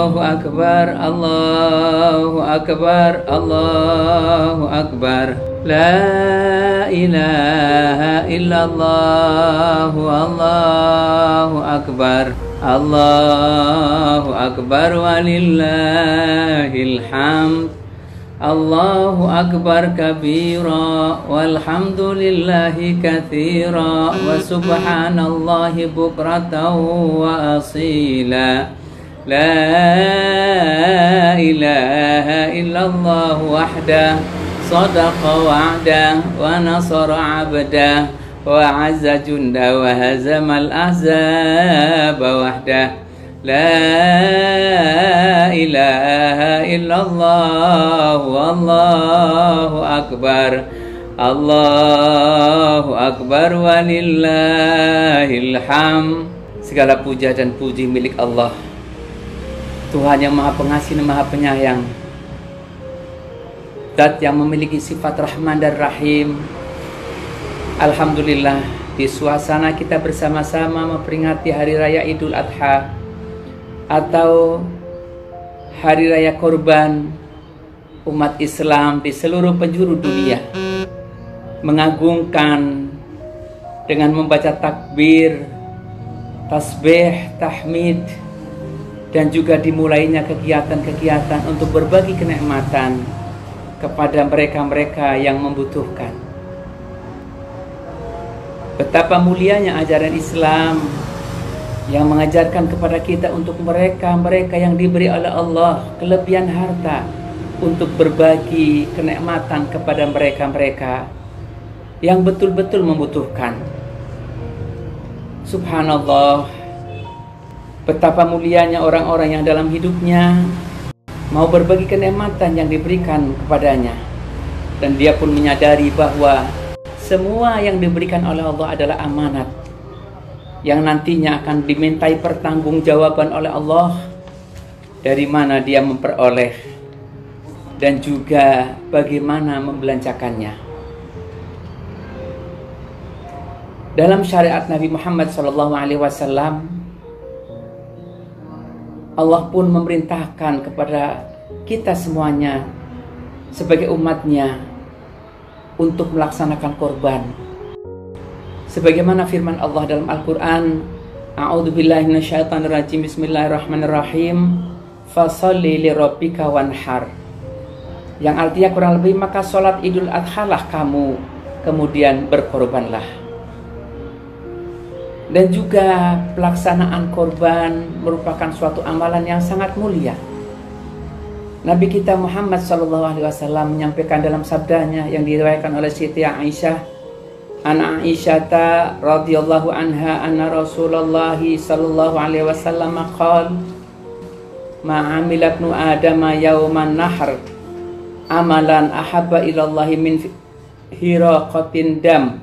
Allahu akbar, Allahu akbar, Allahu akbar. La ilaha illallah, Allahu akbar, Allahu akbar walillahil hamd. Allahu akbar kabira walhamdulillahi katsira wa subhanallahi bukratan wa asila. La ilaha illallah wahdah sadaqa wa'dah wa nasara 'abdah wa 'azza junda wa hazamal ahzaba wahdah. La ilaha illallah, wallahu akbar, Allahu akbar walillahil hamd. Segala puja dan puji milik Allah, Tuhan yang Maha Pengasih dan Maha Penyayang, Zat yang memiliki sifat Rahman dan Rahim. Alhamdulillah, di suasana kita bersama-sama memperingati Hari Raya Idul Adha atau Hari Raya Kurban umat Islam di seluruh penjuru dunia, mengagungkan dengan membaca takbir, tasbih, tahmid, dan juga dimulainya kegiatan-kegiatan untuk berbagi kenikmatan kepada mereka-mereka yang membutuhkan. Betapa mulianya ajaran Islam yang mengajarkan kepada kita untuk mereka-mereka yang diberi oleh Allah kelebihan harta untuk berbagi kenikmatan kepada mereka-mereka yang betul-betul membutuhkan. Subhanallah, betapa mulianya orang-orang yang dalam hidupnya mau berbagi kenikmatan yang diberikan kepadanya, dan dia pun menyadari bahwa semua yang diberikan oleh Allah adalah amanat yang nantinya akan dimintai pertanggungjawaban oleh Allah, dari mana dia memperoleh dan juga bagaimana membelanjakannya. Dalam syariat Nabi Muhammad SAW, Allah pun memerintahkan kepada kita semuanya sebagai umatnya untuk melaksanakan korban. Sebagaimana firman Allah dalam Al-Quran, A'udzubillahi minasyaitonirrajim, Bismillahirrahmanirrahim, Fasalli lirabbika wanhar, yang artinya kurang lebih maka sholat Idul Adha lah kamu, kemudian berkorbanlah. Dan juga pelaksanaan korban merupakan suatu amalan yang sangat mulia. Nabi kita Muhammad SAW menyampaikan dalam sabdanya yang diriwayatkan oleh Siti Aisyah, An Aisyata radhiyallahu anha anna Rasulullah sallallahu alaihi wasallam qala ma amila ibnu adama yauman nahr amalan ahabba ilallahi min hiraqatin dam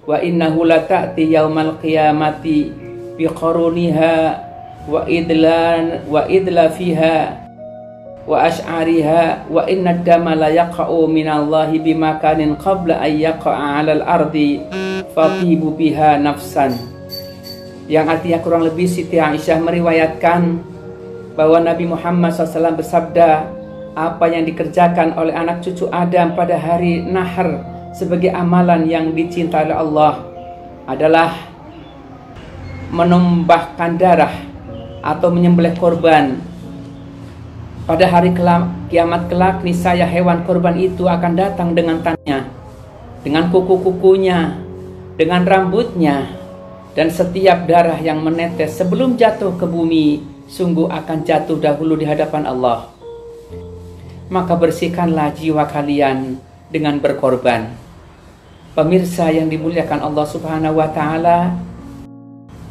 wa innahu la ta'ti yaumal qiyamati bi qaruniha wa idla fiha wa ash'ariha wa inna dama la yaqa'u minallahi bimakanin qabla ay yaqa'a 'alal ardi fatibu biha nafsan, yang artinya kurang lebih Siti Aisyah meriwayatkan bahwa Nabi Muhammad SAW bersabda, apa yang dikerjakan oleh anak cucu Adam pada hari Nahr sebagai amalan yang dicintai oleh Allah adalah menumpahkan darah atau menyembelih korban. Pada hari kiamat kelak, niscaya hewan korban itu akan datang dengan tangannya, dengan kuku-kukunya, dengan rambutnya, dan setiap darah yang menetes sebelum jatuh ke bumi sungguh akan jatuh dahulu di hadapan Allah. Maka bersihkanlah jiwa kalian dengan berkorban. Pemirsa yang dimuliakan Allah Subhanahu wa Ta'ala,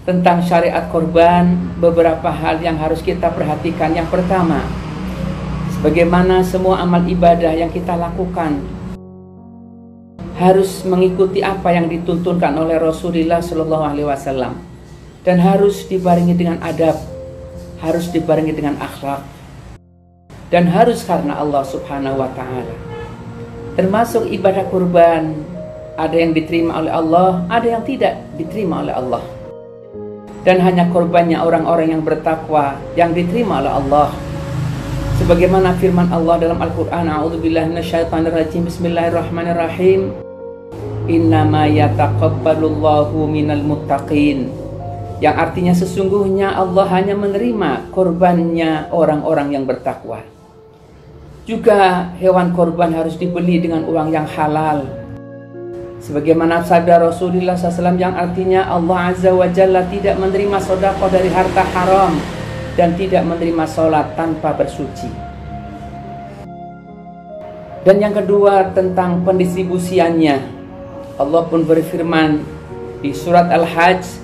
tentang syariat korban, beberapa hal yang harus kita perhatikan. Yang pertama, bagaimana semua amal ibadah yang kita lakukan harus mengikuti apa yang dituntunkan oleh Rasulullah SAW, dan harus dibarengi dengan adab, harus dibarengi dengan akhlak, dan harus karena Allah Subhanahu wa Ta'ala. Termasuk ibadah kurban, ada yang diterima oleh Allah, ada yang tidak diterima oleh Allah. Dan hanya kurbannya orang-orang yang bertakwa yang diterima oleh Allah. Sebagaimana firman Allah dalam Al-Quran, A'udzubillahi minasyaitonirrajim, Bismillahirrahmanirrahim, Innama yataqabbalullahu minal muttaqin, yang artinya sesungguhnya Allah hanya menerima korbannya orang-orang yang bertakwa. Juga hewan korban harus dibeli dengan uang yang halal. Sebagaimana sabda Rasulullah SAW yang artinya Allah Azza wa Jalla tidak menerima sedekah dari harta haram dan tidak menerima sholat tanpa bersuci. Dan yang kedua tentang pendistribusiannya, Allah pun berfirman di surat Al-Hajj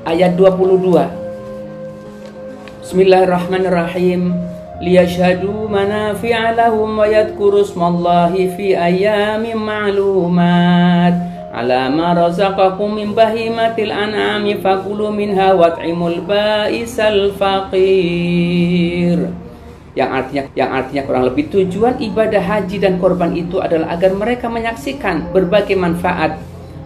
ayat 22. Bismillahirrahmanirrahim. Liyashhadu manafi'a lahum wa yadhkuru ismallahi fi ayyamin ma'lumat ala ma razaqakum min bahimatil an'ami fakulu minha wat'imul ba'isal faqir. Yang artinya kurang lebih tujuan ibadah haji dan korban itu adalah agar mereka menyaksikan berbagai manfaat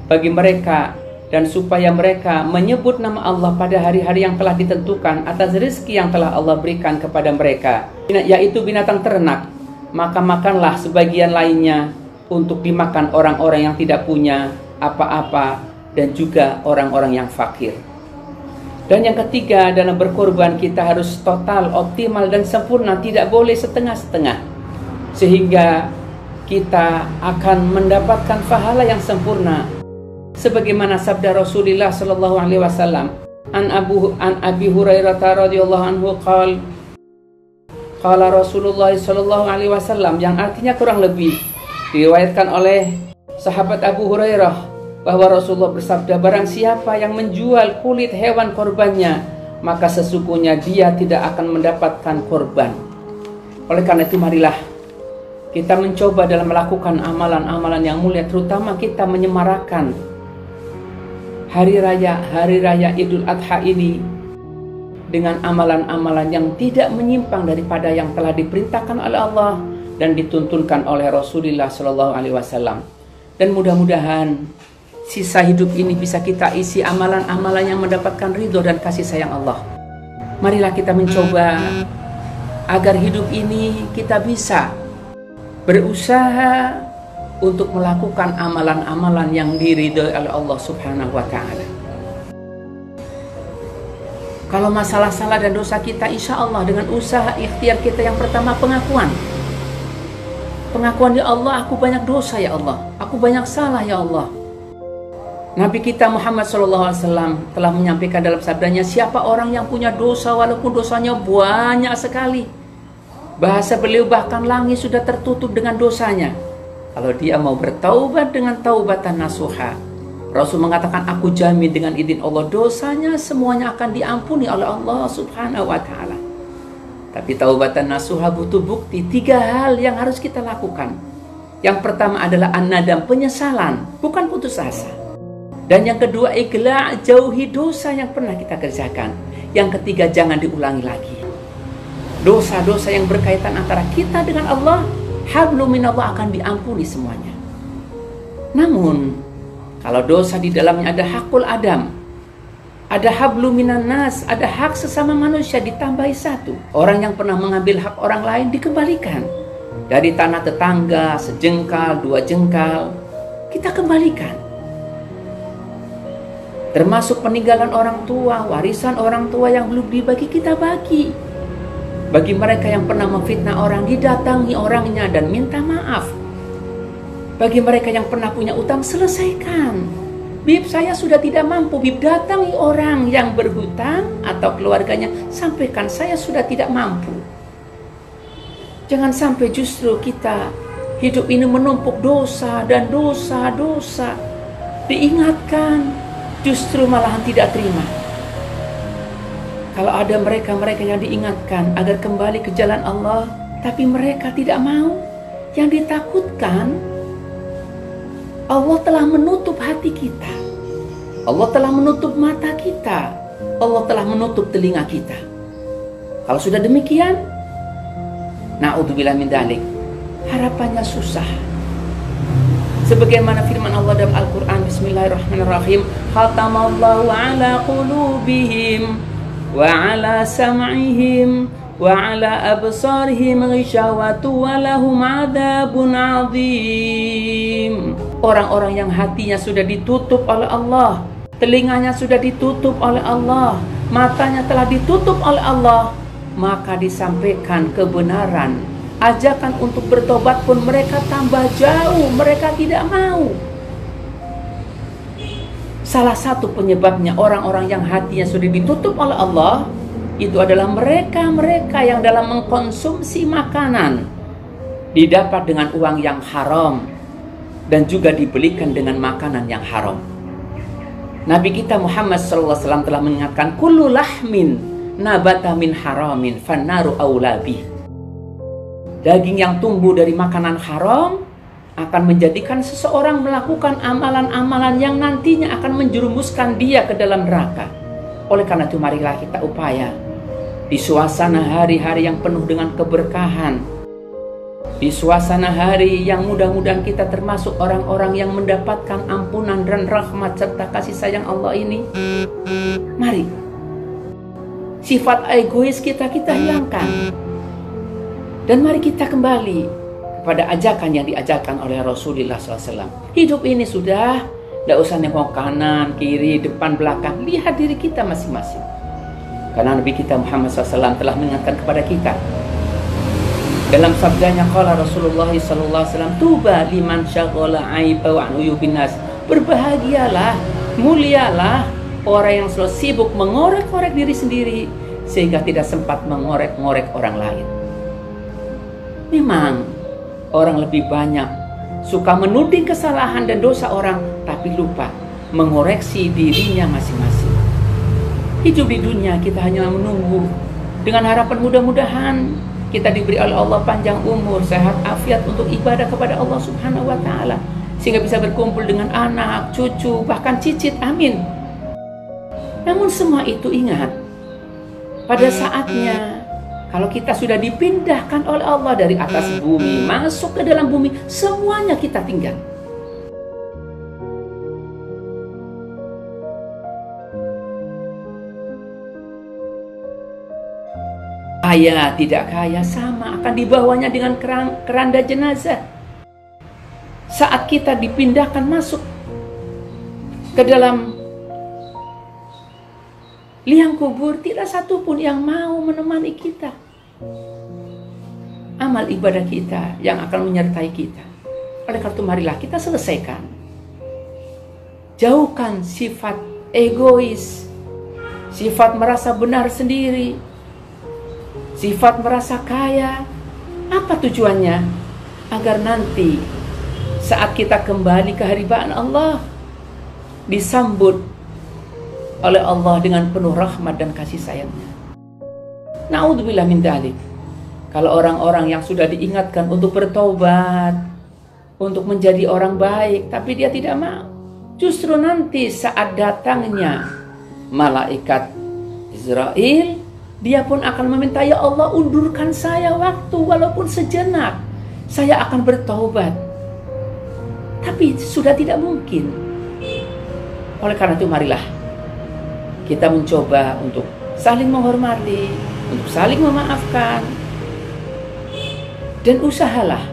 bagi mereka dan supaya mereka menyebut nama Allah pada hari-hari yang telah ditentukan atas rezeki yang telah Allah berikan kepada mereka, yaitu binatang ternak. Maka makanlah sebagian lainnya untuk dimakan orang-orang yang tidak punya apa-apa dan juga orang-orang yang fakir. Dan yang ketiga, dalam berkorban kita harus total, optimal dan sempurna, tidak boleh setengah-setengah, sehingga kita akan mendapatkan pahala yang sempurna. Sebagaimana sabda Rasulullah sallallahu alaihi wasallam, an Abi Hurairah radhiyallahu anhu qala Rasulullah sallallahu alaihi wasallam, yang artinya kurang lebih diriwayatkan oleh sahabat Abu Hurairah bahwa Rasulullah bersabda, barang siapa yang menjual kulit hewan korbannya, maka sesungguhnya dia tidak akan mendapatkan korban. Oleh karena itu marilah kita mencoba dalam melakukan amalan-amalan yang mulia, terutama kita menyemarakan hari raya Idul Adha ini dengan amalan-amalan yang tidak menyimpang daripada yang telah diperintahkan oleh Allah dan dituntunkan oleh Rasulullah Shallallahu Alaihi Wasallam. Dan mudah-mudahan sisa hidup ini bisa kita isi amalan-amalan yang mendapatkan ridho dan kasih sayang Allah. Marilah kita mencoba agar hidup ini kita bisa berusaha untuk melakukan amalan-amalan yang diridhoi oleh Allah Subhanahu wa Ta'ala. Kalau masalah salah dan dosa kita, insya Allah dengan usaha ikhtiar kita, yang pertama pengakuan. Pengakuan, ya Allah, aku banyak dosa ya Allah, aku banyak salah ya Allah. Nabi kita Muhammad SAW telah menyampaikan dalam sabdanya, siapa orang yang punya dosa walaupun dosanya banyak sekali, bahasa beliau bahkan langit sudah tertutup dengan dosanya, kalau dia mau bertaubat dengan taubatan nasuha, Rasul mengatakan, aku jamin dengan izin Allah dosanya semuanya akan diampuni oleh Allah Subhanahu wa Ta'ala. Tapi taubatan nasuha butuh bukti. 3 hal yang harus kita lakukan. Yang pertama adalah an-nadam, penyesalan, bukan putus asa. Dan yang kedua, iqla', jauhi dosa yang pernah kita kerjakan. Yang ketiga, jangan diulangi lagi. Dosa-dosa yang berkaitan antara kita dengan Allah, hablum minallah, akan diampuni semuanya. Namun kalau dosa di dalamnya ada hakul adam, ada hablum minan nas, ada hak sesama manusia, ditambahi 1. Orang yang pernah mengambil hak orang lain dikembalikan. Dari tanah tetangga, sejengkal, 2 jengkal, kita kembalikan. Termasuk peninggalan orang tua, warisan orang tua yang belum dibagi, kita bagi. Bagi mereka yang pernah memfitnah orang, didatangi orangnya dan minta maaf. Bagi mereka yang pernah punya utang, selesaikan. Bib, saya sudah tidak mampu. Bib, datangi orang yang berhutang atau keluarganya, sampaikan saya sudah tidak mampu. Jangan sampai justru kita hidup ini menumpuk dosa dan dosa-dosa. Diingatkan, justru malahan tidak terima. Kalau ada mereka-mereka yang diingatkan agar kembali ke jalan Allah, tapi mereka tidak mau, yang ditakutkan, Allah telah menutup hati kita, Allah telah menutup mata kita, Allah telah menutup telinga kita. Kalau sudah demikian, na'udzubillah min dzalik, harapannya susah. Sebagaimana firman Allah dalam Al-Quran, Bismillahirrahmanirrahim, khatamallahu ala qulubihim wa ala sam'ihim wa 'ala absarihim ghishawatu wa lahum 'adzabun 'adzim. Orang-orang yang hatinya sudah ditutup oleh Allah, telinganya sudah ditutup oleh Allah, matanya telah ditutup oleh Allah, maka disampaikan kebenaran, ajakan untuk bertobat pun mereka tambah jauh, mereka tidak mau. Salah satu penyebabnya orang-orang yang hatinya sudah ditutup oleh Allah itu adalah mereka-mereka yang dalam mengkonsumsi makanan didapat dengan uang yang haram dan juga dibelikan dengan makanan yang haram. Nabi kita Muhammad SAW telah mengingatkan, kullu lahmin nabata min haramin fannaru aula bih. Daging yang tumbuh dari makanan haram akan menjadikan seseorang melakukan amalan-amalan yang nantinya akan menjerumuskan dia ke dalam neraka. Oleh karena itu marilah kita upaya di suasana hari-hari yang penuh dengan keberkahan, di suasana hari yang mudah-mudahan kita termasuk orang-orang yang mendapatkan ampunan dan rahmat serta kasih sayang Allah ini. Mari sifat egois kita hilangkan, dan mari kita kembali pada ajakan yang diajarkan oleh Rasulullah SAW. Hidup ini sudah, tidak usah nengok kanan, kiri, depan, belakang. Lihat diri kita masing-masing. Karena Nabi kita Muhammad SAW telah mengingatkan kepada kita. Dalam sabdanya, qala Rasulullah SAW, tuba liman syaghala aiba wa uyubin nas. Berbahagialah, mulialah orang yang selalu sibuk mengorek-ngorek diri sendiri sehingga tidak sempat mengorek-ngorek orang lain. Memang orang lebih banyak suka menuding kesalahan dan dosa orang, tapi lupa mengoreksi dirinya masing-masing. Hidup di dunia kita hanya menunggu dengan harapan mudah-mudahan kita diberi oleh Allah panjang umur, sehat, afiat untuk ibadah kepada Allah Subhanahu wa Ta'ala, sehingga bisa berkumpul dengan anak, cucu, bahkan cicit. Amin. Namun semua itu ingat, pada saatnya kalau kita sudah dipindahkan oleh Allah dari atas bumi, masuk ke dalam bumi, semuanya kita tinggal. Kaya, tidak kaya, sama akan dibawanya dengan keranda jenazah. Saat kita dipindahkan masuk ke dalam liang kubur, tidak satu pun yang mau menemani kita. Amal ibadah kita yang akan menyertai kita. Oleh karena itu marilah kita selesaikan. Jauhkan sifat egois, sifat merasa benar sendiri, sifat merasa kaya. Apa tujuannya? Agar nanti saat kita kembali ke hadirat Allah, disambut oleh Allah dengan penuh rahmat dan kasih sayangnya. Na'udzubillah min dzalik. Kalau orang-orang yang sudah diingatkan untuk bertobat, untuk menjadi orang baik, tapi dia tidak mau, justru nanti saat datangnya malaikat Israel, dia pun akan meminta, ya Allah, undurkan saya waktu walaupun sejenak, saya akan bertobat. Tapi sudah tidak mungkin. Oleh karena itu marilah kita mencoba untuk saling menghormati, untuk saling memaafkan, dan usahalah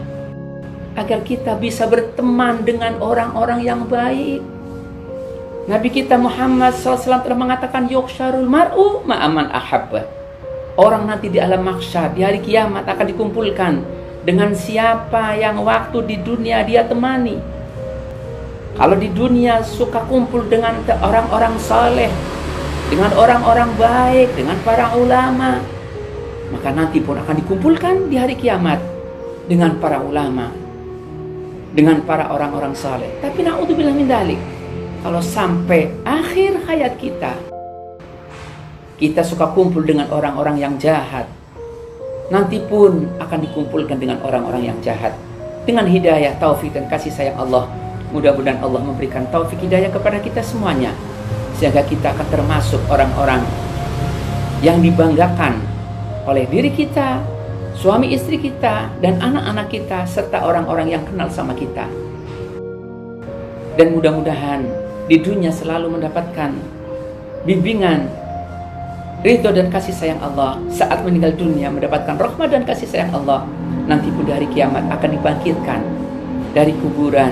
agar kita bisa berteman dengan orang-orang yang baik. Nabi kita Muhammad SAW telah mengatakan, yuhsyarul mar'u ma'aman ahabba. Orang nanti di alam mahsyar, di hari kiamat akan dikumpulkan dengan siapa yang waktu di dunia dia temani. Kalau di dunia suka kumpul dengan orang-orang saleh, dengan orang-orang baik, dengan para ulama, maka nanti pun akan dikumpulkan di hari kiamat dengan para ulama, dengan para orang-orang saleh. Tapi na'udzubillah min dzalik, kalau sampai akhir hayat kita suka kumpul dengan orang-orang yang jahat, nanti pun akan dikumpulkan dengan orang-orang yang jahat. Dengan hidayah, taufik, dan kasih sayang Allah, mudah-mudahan Allah memberikan taufik hidayah kepada kita semuanya, sehingga kita akan termasuk orang-orang yang dibanggakan oleh diri kita, suami istri kita, dan anak-anak kita, serta orang-orang yang kenal sama kita. Dan mudah-mudahan di dunia selalu mendapatkan bimbingan ridho dan kasih sayang Allah, saat meninggal dunia mendapatkan rahmat dan kasih sayang Allah, nanti pun di hari kiamat akan dibangkitkan dari kuburan.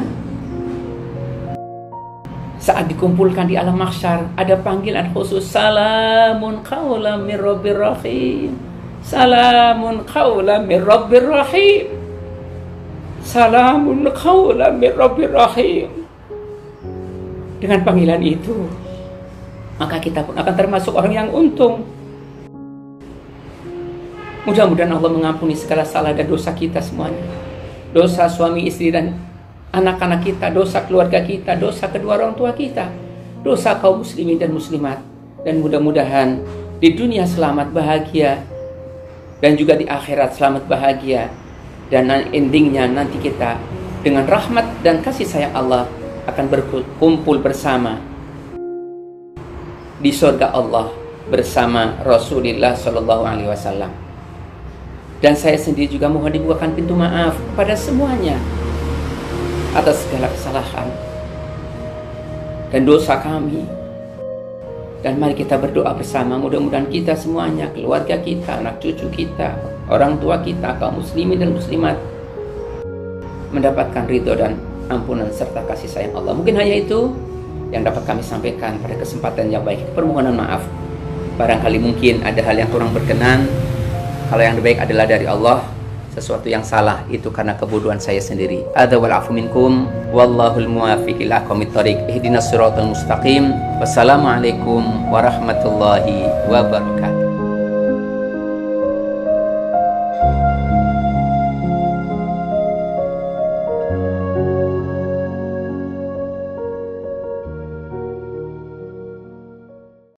Saat dikumpulkan di alam mahsyar, ada panggilan khusus, salamun qaulan mir rabbir rahim, salamun qaulan mir rabbir rahim, salamun qaulan mir rabbir rahim. Dengan panggilan itu, maka kita pun akan termasuk orang yang untung. Mudah-mudahan Allah mengampuni segala salah dan dosa kita semuanya. Dosa suami istri dan anak-anak kita, dosa keluarga kita, dosa kedua orang tua kita, dosa kaum muslimin dan muslimat. Dan mudah-mudahan di dunia selamat bahagia, dan juga di akhirat selamat bahagia. Dan endingnya nanti kita dengan rahmat dan kasih sayang Allah akan berkumpul bersama di surga Allah bersama Rasulullah Shallallahu Alaihi Wasallam. Dan saya sendiri juga mohon dibukakan pintu maaf kepada semuanya atas segala kesalahan dan dosa kami. Dan mari kita berdoa bersama, mudah-mudahan kita semuanya, keluarga kita, anak cucu kita, orang tua kita, kaum muslimin dan muslimat, mendapatkan ridho dan ampunan serta kasih sayang Allah. Mungkin hanya itu yang dapat kami sampaikan pada kesempatan yang baik. Permohonan maaf, barangkali mungkin ada hal yang kurang berkenan. Kalau yang baik adalah dari Allah, sesuatu yang salah itu karena kebodohan saya sendiri. Adza wal afu minkum wallahul muwaffiq ila aqwamit thoriq. Ihdinas siratal mustaqim. Wassalamualaikum warahmatullahi wabarakatuh.